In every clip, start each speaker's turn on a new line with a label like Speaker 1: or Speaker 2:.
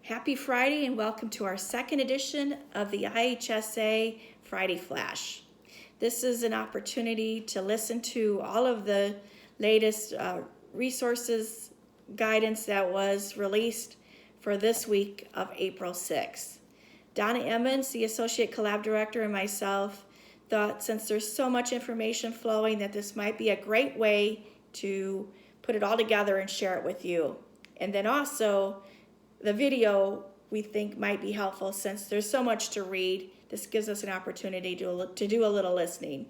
Speaker 1: Happy Friday and welcome to our second edition of the IHSA Friday Flash. This is an opportunity to listen to all of the latest resources, guidance that was released for this week of April 6th. Donna Emmons, the Associate Collab Director, and myself thought since there's so much information flowing that this might be a great way to put it all together and share it with you. And then also, the video we think might be helpful since there's so much to read. This gives us an opportunity to do a little listening.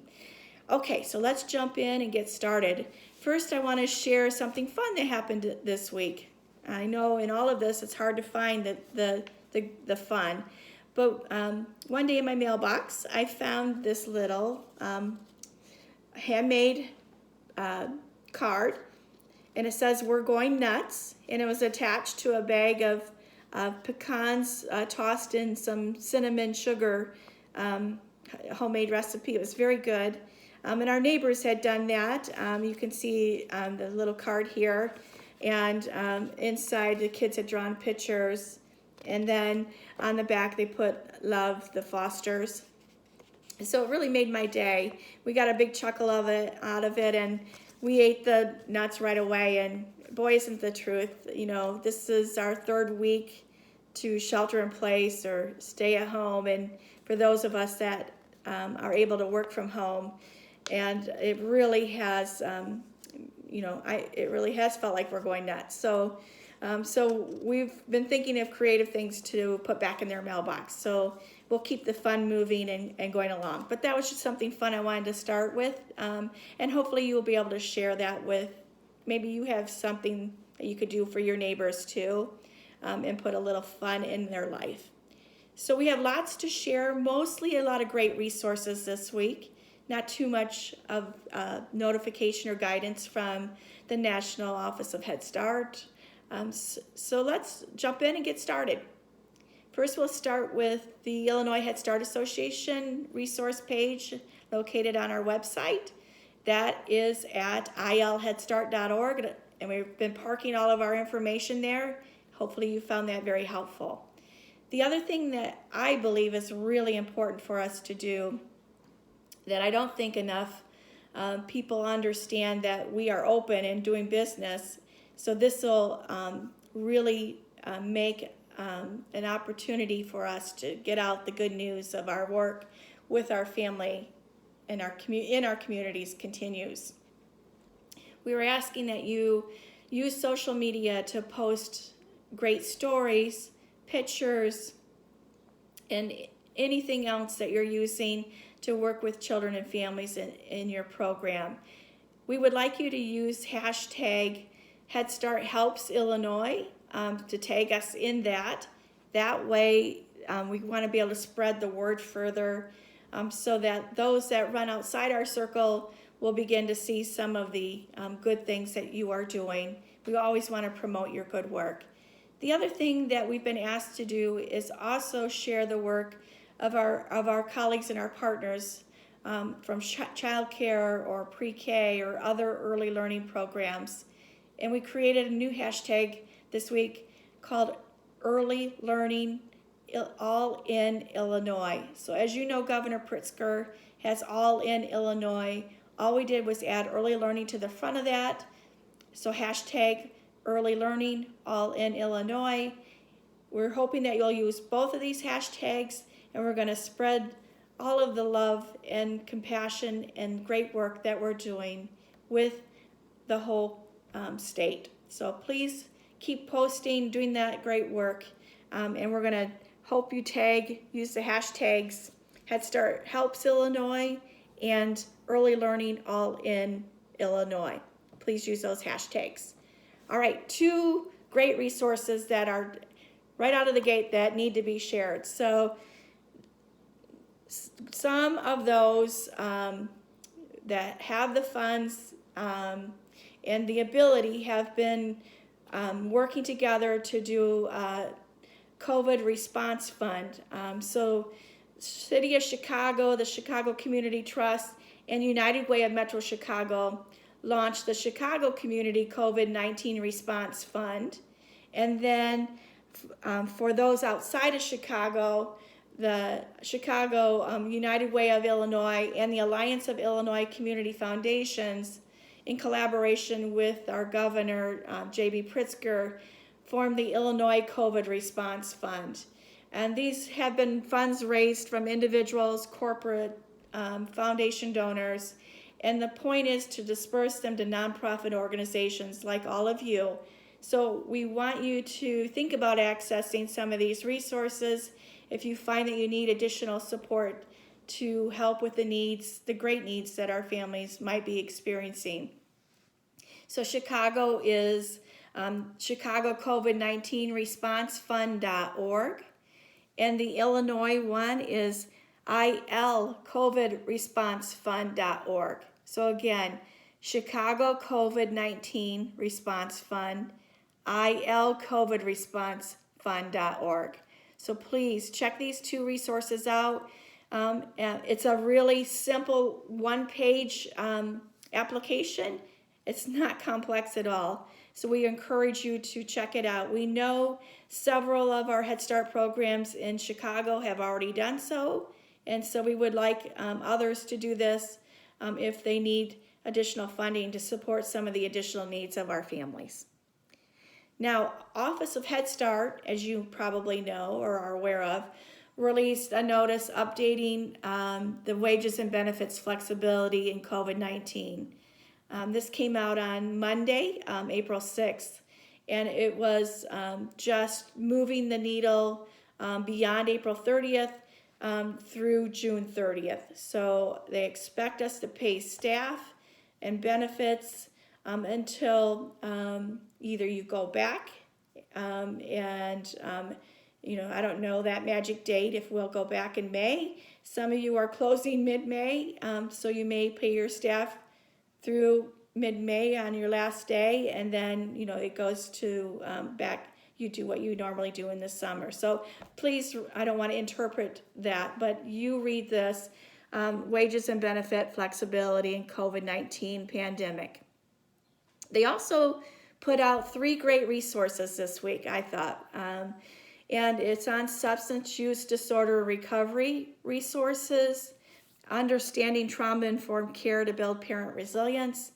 Speaker 1: Okay, so let's jump in and get started. First, I want to share something fun that happened this week. I know in all of this it's hard to find the fun, but one day in my mailbox I found this little handmade card. And it says, "We're going nuts," and it was attached to a bag of pecans tossed in some cinnamon sugar homemade recipe. It was very good. And our neighbors had done that. You can see the little card here. And inside, the kids had drawn pictures. And then on the back, they put "Love the Fosters." So it really made my day. We got a big chuckle out of it, and we ate the nuts right away, and boy, isn't the truth. You know, this is our third week to shelter in place or stay at home, and for those of us that are able to work from home, and it really has, it really has felt like we're going nuts. So we've been thinking of creative things to put back in their mailbox. So we'll keep the fun moving and going along. But that was just something fun I wanted to start with. And hopefully you will be able to share that with, maybe you have something that you could do for your neighbors too, and put a little fun in their life. So we have lots to share, mostly a lot of great resources this week. Not too much of notification or guidance from the National Office of Head Start. So let's jump in and get started. First, we'll start with the Illinois Head Start Association resource page located on our website. That is at ilheadstart.org, and we've been parking all of our information there. Hopefully you found that very helpful. The other thing that I believe is really important for us to do that I don't think enough people understand, that we are open and doing business. So this will really make an opportunity for us to get out the good news of our work with our family and in our communities continues. We were asking that you use social media to post great stories, pictures, and anything else that you're using to work with children and families in your program. We would like you to use hashtag Head Start Helps Illinois to tag us in that. That way, we want to be able to spread the word further so that those that run outside our circle will begin to see some of the good things that you are doing. We always want to promote your good work. The other thing that we've been asked to do is also share the work of our colleagues and our partners from child care or pre-K or other early learning programs. And we created a new hashtag this week called Early Learning All in Illinois. So as you know, Governor Pritzker has All in Illinois. All we did was add early learning to the front of that. So hashtag Early Learning All in Illinois. We're hoping that you'll use both of these hashtags, and we're going to spread all of the love and compassion and great work that we're doing with the whole state. So please keep posting, doing that great work, and we're going to hope you use the hashtags Head Start Helps Illinois and Early Learning All in Illinois. Please use those hashtags. All right, two great resources that are right out of the gate that need to be shared. So some of those that have the funds and the ability have been working together to do a COVID response fund. So City of Chicago, the Chicago Community Trust, and United Way of Metro Chicago launched the Chicago Community COVID-19 Response Fund. And then For those outside of Chicago, the Chicago United Way of Illinois and the Alliance of Illinois Community Foundations, in collaboration with our governor, J.B. Pritzker, formed the Illinois COVID Response Fund. And these have been funds raised from individuals, corporate, foundation donors, and the point is to disperse them to nonprofit organizations like all of you. So we want you to think about accessing some of these resources if you find that you need additional support to help with the needs, the great needs that our families might be experiencing. So Chicago is Chicago COVID-19 Response Fund.org, and the Illinois one is IL COVID Response Fund.org. So again, Chicago COVID-19 Response Fund, IL COVID Response Fund.org. So please check these two resources out. It's a really simple one-page application. It's not complex at all. So we encourage you to check it out. We know several of our Head Start programs in Chicago have already done so, and so we would like others to do this if they need additional funding to support some of the additional needs of our families. Now, Office of Head Start, as you probably know or are aware of, released a notice updating the wages and benefits flexibility in COVID-19. This came out on Monday, April 6th, and it was just moving the needle beyond April 30th through June 30th. So they expect us to pay staff and benefits until either you go back and I don't know that magic date if we'll go back in May. Some of you are closing mid-May, so you may pay your staff through mid-May on your last day, and then it goes to back. You do what you normally do in the summer. So please, I don't want to interpret that, but you read this, wages and benefit flexibility in COVID-19 pandemic. They also put out 3 great resources this week, I thought. And it's on substance use disorder recovery resources, understanding trauma-informed care to build parent resilience,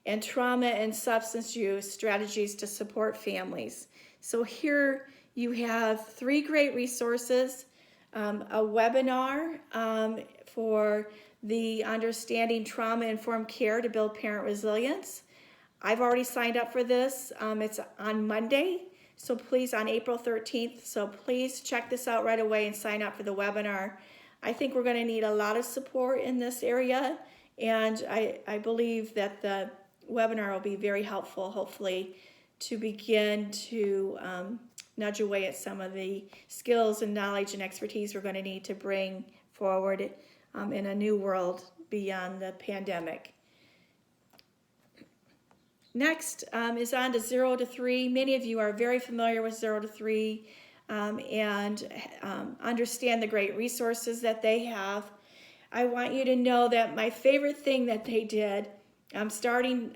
Speaker 1: and trauma and substance use strategies to support families. So here you have 3 great resources, a webinar for the understanding trauma-informed care to build parent resilience. I've already signed up for this. It's on Monday, so please, on April 13th. So please check this out right away and sign up for the webinar. I think we're going to need a lot of support in this area, and I believe that the webinar will be very helpful, hopefully, to begin to nudge away at some of the skills and knowledge and expertise we're going to need to bring forward in a new world beyond the pandemic. Next is on to 0 to 3. Many of you are very familiar with 0 to 3 and understand the great resources that they have. I want you to know that my favorite thing that they did, starting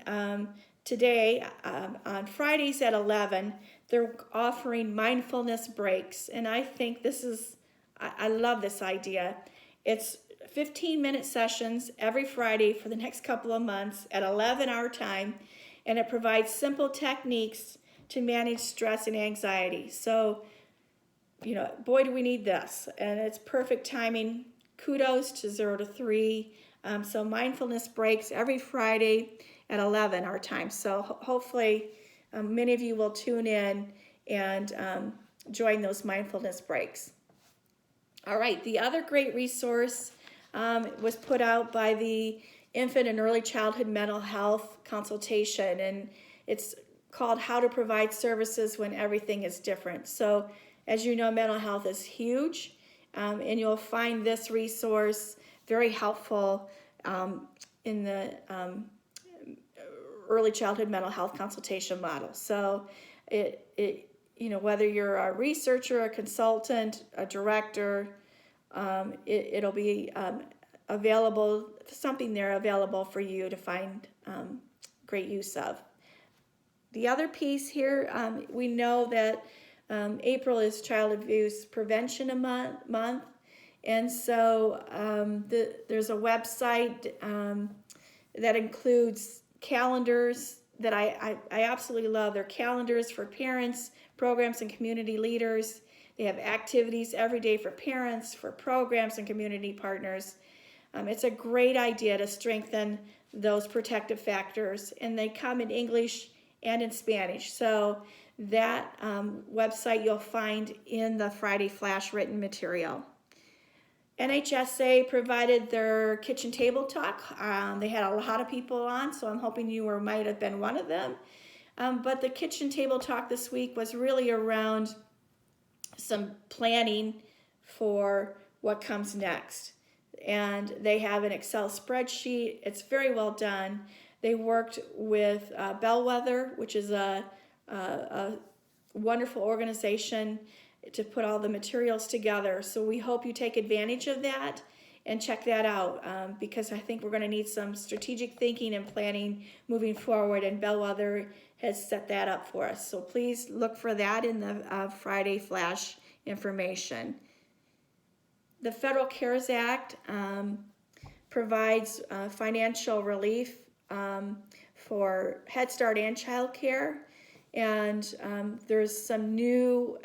Speaker 1: today on Fridays at 11, they're offering mindfulness breaks. And I think this is, I love this idea. It's 15-minute sessions every Friday for the next couple of months at 11 our time. And it provides simple techniques to manage stress and anxiety. So, boy, do we need this. And it's perfect timing. Kudos to 0 to 3. So mindfulness breaks every Friday at 11 our time. So hopefully many of you will tune in and join those mindfulness breaks. All right, the other great resource was put out by the Infant and Early Childhood Mental Health Consultation, and it's called How to Provide Services When Everything is Different. So as you know, mental health is huge, and you'll find this resource very helpful in the early childhood mental health consultation model. So whether you're a researcher, a consultant, a director, it'll be available, something there available for you to find great use of. The other piece here, we know that April is Child Abuse Prevention Month, and so there's a website that includes calendars that I absolutely love. They're calendars for parents, programs, and community leaders. They have activities every day for parents, for programs, and community partners. It's a great idea to strengthen those protective factors, and they come in English and in Spanish. So that website you'll find in the Friday Flash written material. NHSA provided their kitchen table talk. They had a lot of people on, so I'm hoping you might have been one of them. But the kitchen table talk this week was really around some planning for what comes next. And they have an Excel spreadsheet. It's very well done. They worked with Bellwether, which is a wonderful organization to put all the materials together. So we hope you take advantage of that and check that out because I think we're going to need some strategic thinking and planning moving forward, and Bellwether has set that up for us. So please look for that in the Friday Flash information. The Federal CARES Act provides financial relief for Head Start and child care. And there's some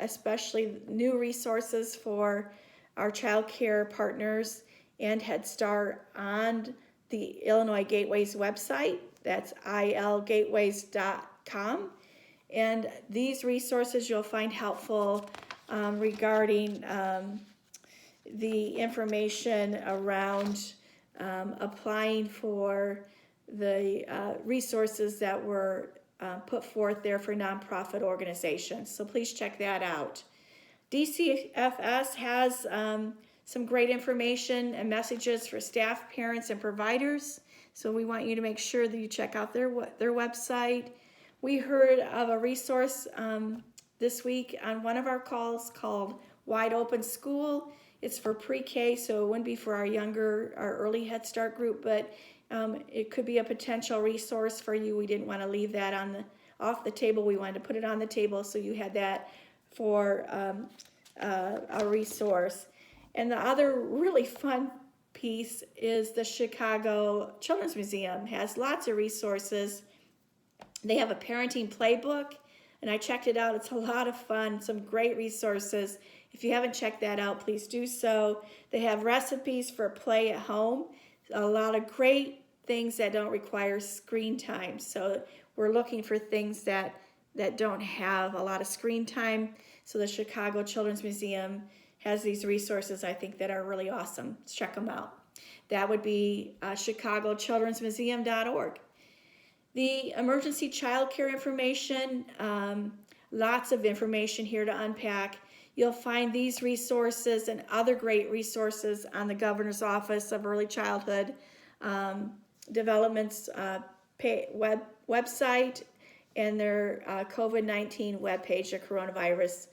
Speaker 1: especially new resources for our child care partners and Head Start on the Illinois Gateways website. That's ilgateways.com. And these resources you'll find helpful regarding the information around applying for the resources that were put forth there for nonprofit organizations. So please check that out. DCFS has some great information and messages for staff, parents, and providers. So we want you to make sure that you check out their website. We heard of a resource this week on one of our calls called Wide Open School. It's for pre-K, so it wouldn't be for our early Head Start group, but it could be a potential resource for you. We didn't want to leave that off the table. We wanted to put it on the table so you had that for a resource. And the other really fun piece is the Chicago Children's Museum has lots of resources. They have a parenting playbook, and I checked it out. It's a lot of fun, some great resources. If you haven't checked that out, please do so. They have recipes for play at home, a lot of great things that don't require screen time. So we're looking for things that don't have a lot of screen time. So the Chicago Children's Museum has these resources, I think, that are really awesome. Check them out. That would be chicagochildrensmuseum.org. The emergency child care information, lots of information here to unpack. You'll find these resources and other great resources on the Governor's Office of Early Childhood Development's website and their COVID-19 webpage, the coronavirus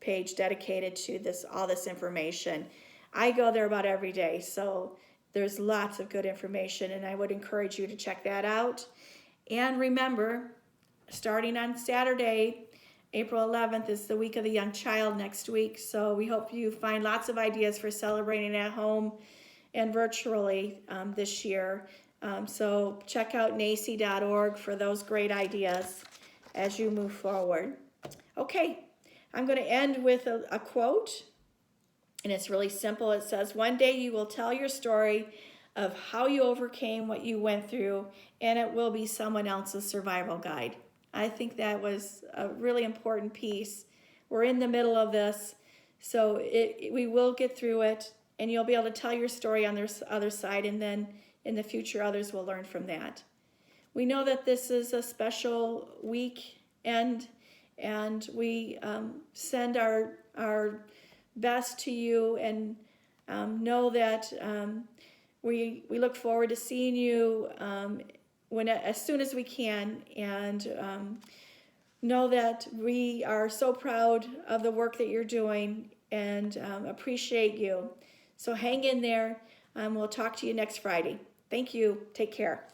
Speaker 1: page dedicated to all this information. I go there about every day, so there's lots of good information, and I would encourage you to check that out. And remember, starting on Saturday, April 11th is the Week of the Young Child next week, so we hope you find lots of ideas for celebrating at home and virtually this year. So check out NACY.org for those great ideas as you move forward. Okay, I'm going to end with a quote, and it's really simple. It says, "One day you will tell your story of how you overcame what you went through, and it will be someone else's survival guide." I think that was a really important piece. We're in the middle of this, so we will get through it, and you'll be able to tell your story on the other side, and then in the future others will learn from that. We know that this is a special weekend, and we send our best to you, and know that we look forward to seeing you as soon as we can, and know that we are so proud of the work that you're doing and appreciate you. So hang in there. We'll talk to you next Friday. Thank you. Take care.